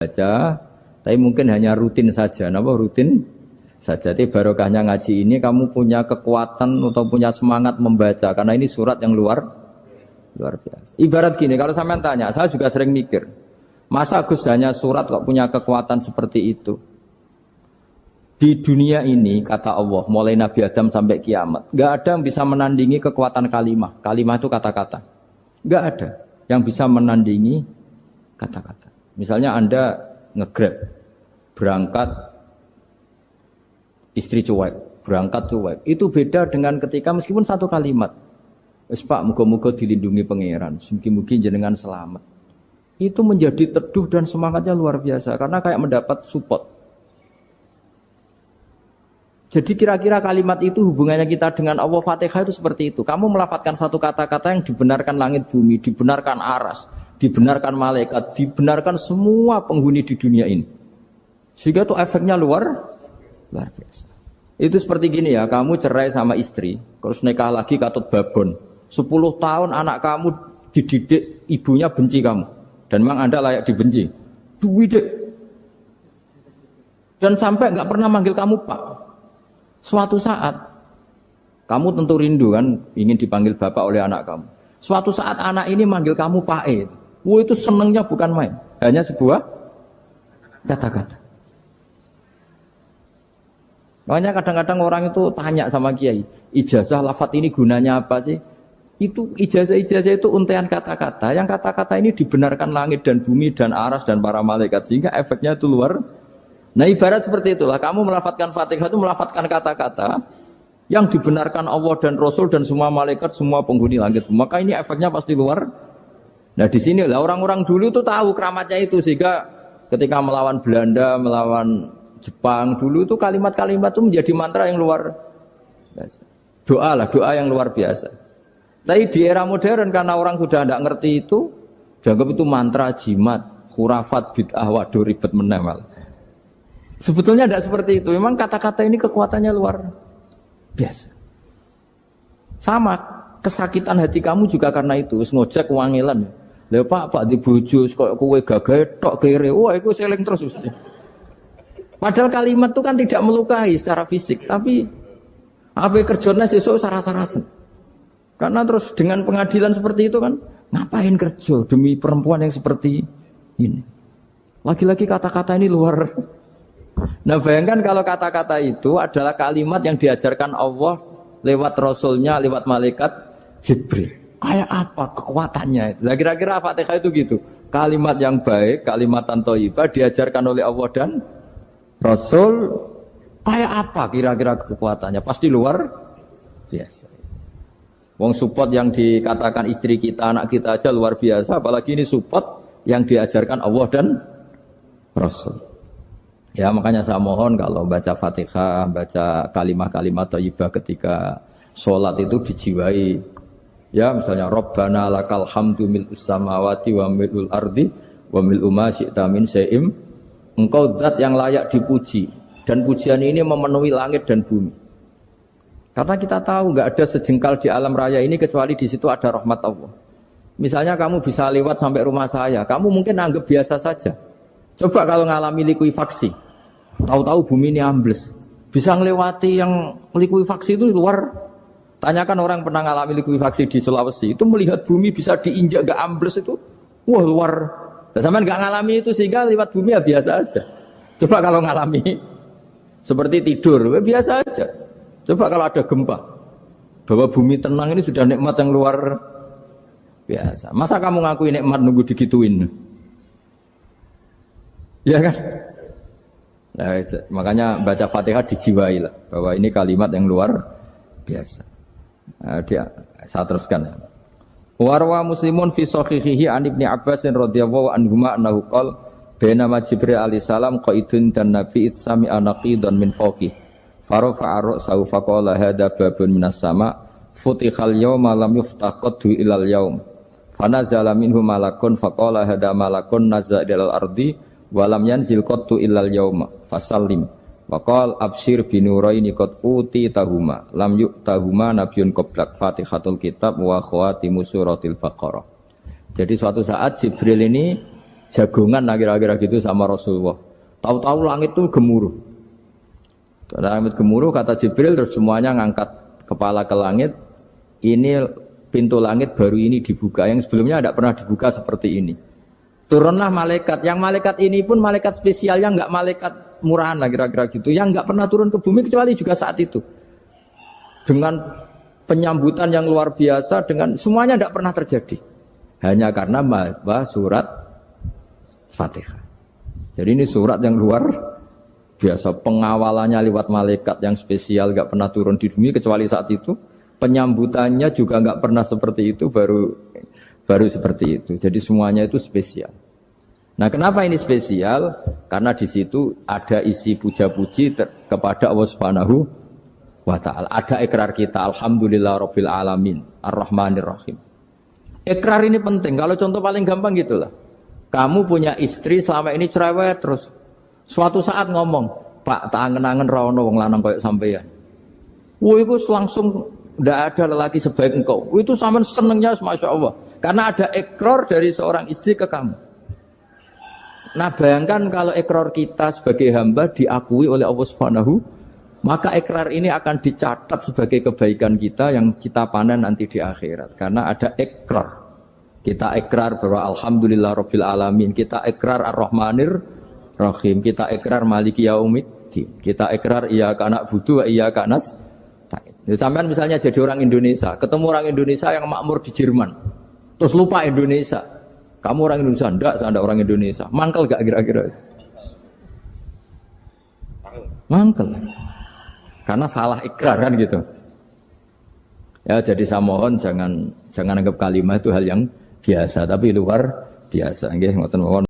baca, tapi mungkin hanya rutin saja. Napa rutin saja? Tapi barokahnya ngaji ini kamu punya kekuatan atau punya semangat membaca karena ini surat yang luar biasa. Ibarat gini, kalau sampean tanya, saya juga sering mikir, masa Gus hanya surat kok punya kekuatan seperti itu? Di dunia ini kata Allah, mulai Nabi Adam sampai kiamat, nggak ada yang bisa menandingi kekuatan kalimah. Kalimah itu kata-kata. Nggak ada yang bisa menandingi kata-kata. Misalnya Anda nge-grab, berangkat istri cuek, berangkat cuek. Itu beda dengan ketika meskipun satu kalimat. Wes Pak, muga-muga dilindungi pangeran, mugi-mugi jenengan selamat. Itu menjadi teduh dan semangatnya luar biasa karena kayak mendapat support. Jadi kira-kira kalimat itu hubungannya kita dengan Allah, Fatihah itu seperti itu. Kamu melafadzkan satu kata-kata yang dibenarkan langit bumi, dibenarkan aras, dibenarkan malaikat, dibenarkan semua penghuni di dunia ini. Sehingga itu efeknya luar biasa. Itu seperti gini ya, kamu cerai sama istri, terus nikah lagi katut babon. 10 tahun anak kamu dididik, ibunya benci kamu. Dan memang Anda layak dibenci. Duwidek. Dan sampai nggak pernah manggil kamu Pak. Suatu saat, kamu tentu rindu kan, ingin dipanggil bapak oleh anak kamu. Suatu saat anak ini manggil kamu Pak E. Wah, itu senengnya bukan main. Hanya sebuah kata-kata. Makanya kadang-kadang orang itu tanya sama kiai, ijazah lafadz ini gunanya apa sih? Itu ijazah-ijazah itu untaian kata-kata. Yang kata-kata ini dibenarkan langit dan bumi dan aras dan para malaikat. Sehingga efeknya itu luar. Nah ibarat seperti itulah, kamu melafadzkan Fatihah itu melafadzkan kata-kata yang dibenarkan Allah dan Rasul dan semua malaikat, semua penghuni langit. Maka ini efeknya pasti luar. Nah di sini lah orang-orang dulu itu tahu keramatnya itu, sehingga ketika melawan Belanda, melawan Jepang dulu itu kalimat-kalimat itu menjadi mantra yang luar biasa. Doa yang luar biasa. Tapi di era modern karena orang sudah tidak ngerti itu, dianggap itu mantra, jimat, khurafat, bid'ah, waduh ribet menemal. Sebetulnya tidak seperti itu. Memang kata-kata ini kekuatannya luar biasa. Sama kesakitan hati kamu juga karena itu. Ngojek wangilan. Lha Pak di bojo kok kowe gagah tok kere. Wah, iku seling terus mesti. Padahal kalimat itu kan tidak melukai secara fisik, tapi apa kerjanya sesuk saras-sarasen. Karena terus dengan pengadilan seperti itu kan, ngapain kerja demi perempuan yang seperti ini? Lagi-lagi kata-kata ini luar. Nah bayangkan kalau kata-kata itu adalah kalimat yang diajarkan Allah lewat Rasulnya, lewat malaikat Jibril. Kayak apa kekuatannya? Nah kira-kira Fatihah itu gitu. Kalimat yang baik, kalimatan thayyibah diajarkan oleh Allah dan Rasul. Kayak apa kira-kira kekuatannya? Pasti luar biasa. Wong support yang dikatakan istri kita, anak kita aja luar biasa. Apalagi ini support yang diajarkan Allah dan Rasul. Ya makanya saya mohon kalau baca Fatihah, baca kalimat-kalimat thayyibah ketika sholat itu dijiwai. Ya misalnya Rabbana lakal hamdu mil'us samawati wa mil'ul ardi wa mil'u ma syi'ta min syai'im. Engkau zat yang layak dipuji dan pujian ini memenuhi langit dan bumi. Karena kita tahu nggak ada sejengkal di alam raya ini kecuali di situ ada rahmat Allah. Misalnya kamu bisa lewat sampai rumah saya, kamu mungkin anggap biasa saja. Coba kalau ngalami likuifaksi, tahu-tahu bumi ini ambles, bisa ngelewati yang likuifaksi itu luar. Tanyakan orang pernah ngalami likuifaksi di Sulawesi, itu melihat bumi bisa diinjak gak ambles itu, wah luar. Dan sampean gak ngalami itu sehingga lewat bumi ya biasa aja. Coba kalau ngalami seperti tidur, ya biasa aja. Coba kalau ada gempa, bahwa bumi tenang ini sudah nikmat yang luar biasa. Masa kamu ngakui nikmat nunggu digituin? Ya kan? Nah, makanya baca Fatihah dijiwai lah bahwa ini kalimat yang luar biasa. Nah, saya teruskan ya. Warwa Muslimun fi sahihihi an Ibnu Abbas radhiyallahu anhuma annahu qala bainama Jibril alaihi salam qaidun dan Nabi sami anaqidan min fawqih farafa'a ra'sahu faqala hadza babun minas sama futihal yawma lam yuftaqadu ilal yaum fanazala minhu malakun faqala hadza malakun nazza ilal ardi walam yanzil qattu illal yauma fasallim waqal absyir binuraini qad uti tahuma lam yu'tahuma nabiyyun qablak Fatihatul kitab wa khawatimu suratil baqarah. Jadi suatu saat Jibril ini jagongan lah kira-kira gitu sama Rasulullah. Tahu-tahu langit itu gemuruh. Langit gemuruh kata Jibril terus semuanya ngangkat kepala ke langit. Ini pintu langit baru ini dibuka. Yang sebelumnya tidak pernah dibuka seperti ini. Turunlah malaikat. Yang malaikat ini pun malaikat spesial yang nggak malaikat murahan lah kira-kira gitu. Yang nggak pernah turun ke bumi kecuali juga saat itu. Dengan penyambutan yang luar biasa, dengan semuanya tidak pernah terjadi. Hanya karena surat Fatihah. Jadi ini surat yang luar biasa, pengawalannya lewat malaikat yang spesial, gak pernah turun di bumi kecuali saat itu. Penyambutannya juga gak pernah seperti itu, baru seperti itu. Jadi semuanya itu spesial. Nah, kenapa ini spesial? Karena di situ ada isi puja-puji kepada Allah Subhanahu wa Ta'ala. Ada ikrar kita, alhamdulillah rabbil alamin, ar-rahmanir rahim. Ikrar ini penting. Kalau contoh paling gampang gitulah. Kamu punya istri selama ini cerewet terus. Suatu saat ngomong, Pak, tak angen-angen rawono wong lanang kayak sampeyan. Wah, itu langsung tidak ada lelaki sebaik engkau. Itu sampean senengnya, masya Allah. Karena ada ikrar dari seorang istri ke kamu. Nah, bayangkan kalau ikrar kita sebagai hamba diakui oleh Allah Subhanahu, maka ikrar ini akan dicatat sebagai kebaikan kita yang kita panen nanti di akhirat. Karena ada ikrar. Kita ikrar bahwa alhamdulillah rabbil alamin, kita ikrar ar-rahmanir rahim, kita ikrar maliki yaumiddin, kita ikrar iyyaka na'budu wa iyyaka nasta'in. Sampean misalnya jadi orang Indonesia, ketemu orang Indonesia yang makmur di Jerman, terus lupa Indonesia. Kamu orang Indonesia? Enggak, saya enggak orang Indonesia. Mangkel gak kira-kira? Mangkel. Karena salah ikrar kan gitu. Ya, jadi saya mohon jangan anggap kalimat itu hal yang biasa, tapi luar biasa. Nggih, ngoten mawon.